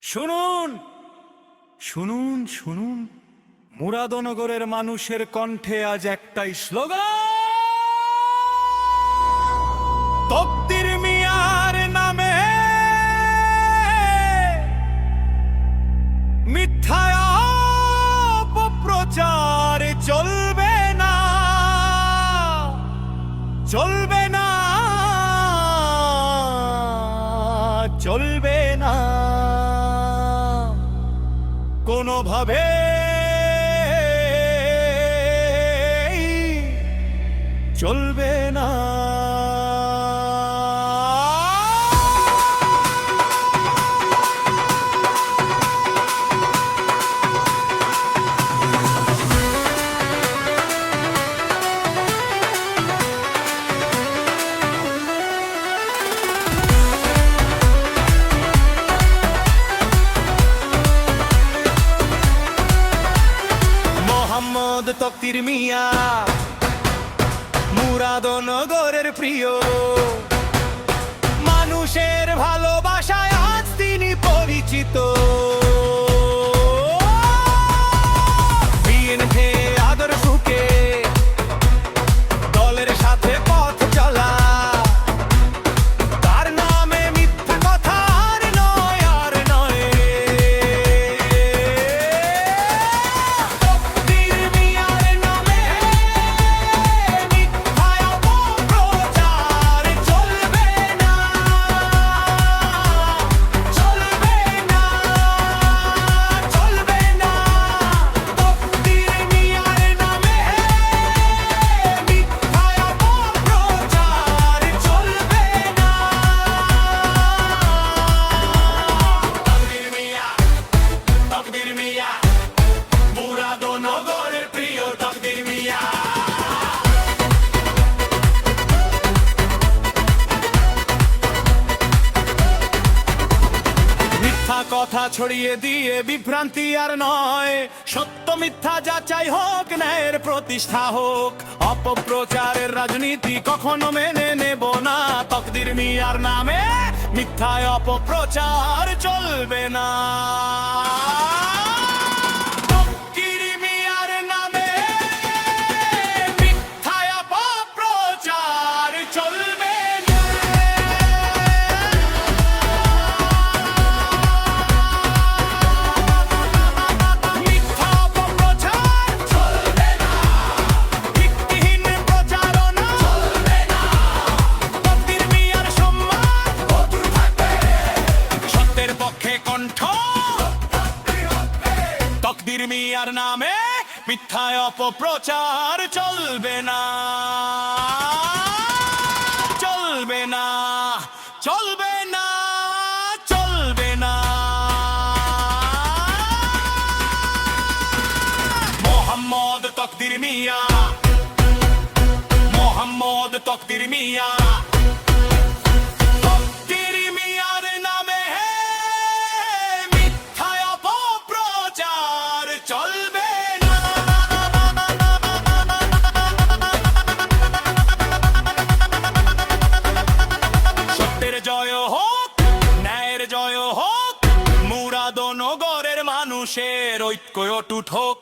শুনুন শুনুন শুনুন, মুরাদনগরের মানুষের কণ্ঠে আজ একটাই স্লোগান, তকদির মিয়ার নামে মিথ্যা অপপ্রচার চলবে না, চলবে না, চলবে না কোনোভাবে, চলবে না। মোহাম্মদ তকদির মিয়া মুরাদনগরের প্রিয়, মানুষের ভালোবাসায় আজ তিনি পরিচিত। বিএনপি আদর্শকে দলের সাথে পথ চলা, তার নামে মিথ্যা কথা আর নয়, আর নয়। তকদির মিয়ার নামে মিথ্যা অপপ্রচার চলবে না, চলবে না, চলবে না। তকদির মিয়ার নামে মিথ্যা অপপ্রচার চলবে না। তকদির মিয়া, তকদির মিয়া, মুরাদনগরের প্রিয় তকদির মিয়া। মিথ্যা কথা ছড়িয়ে দিয়ে বিভ্রান্তি আর নয়, সত্য মিথ্যা যাচাই হোক, ন্যায়ের প্রতিষ্ঠা হোক। অপপ্রচারের রাজনীতি কখনো মেনে নেব না, তকদির মিয়ার নামে মিথ্যায় অপপ্রচার চলবে না। তকদির মিয়ার নামে মিথ্যায় অপপ্রচার চলবে না। মিথ্যা অপপ্রচার চলবে না, ভিত্তিহীন প্রচারণা চলবে না। তকদির মিয়ার সম্মান অটুট থাকবে, সত্যের পক্ষে কণ্ঠ। তকদির মিয়ার নামে মিথ্যায় অপপ্রচার চলবে না, চলবে না, চলবে না, চলবে না। মোহাম্মদ তকদির মিয়া, মোহাম্মদ তকদির মিয়া, তকদির মিয়ার নামে মিথ্যায় অপপ্রচার চলবে না। সত্যের জয় হোক, ন্যায়ের জয় হোক, মুরাদনগরের মানুষের ঐক্য অটুট হোক।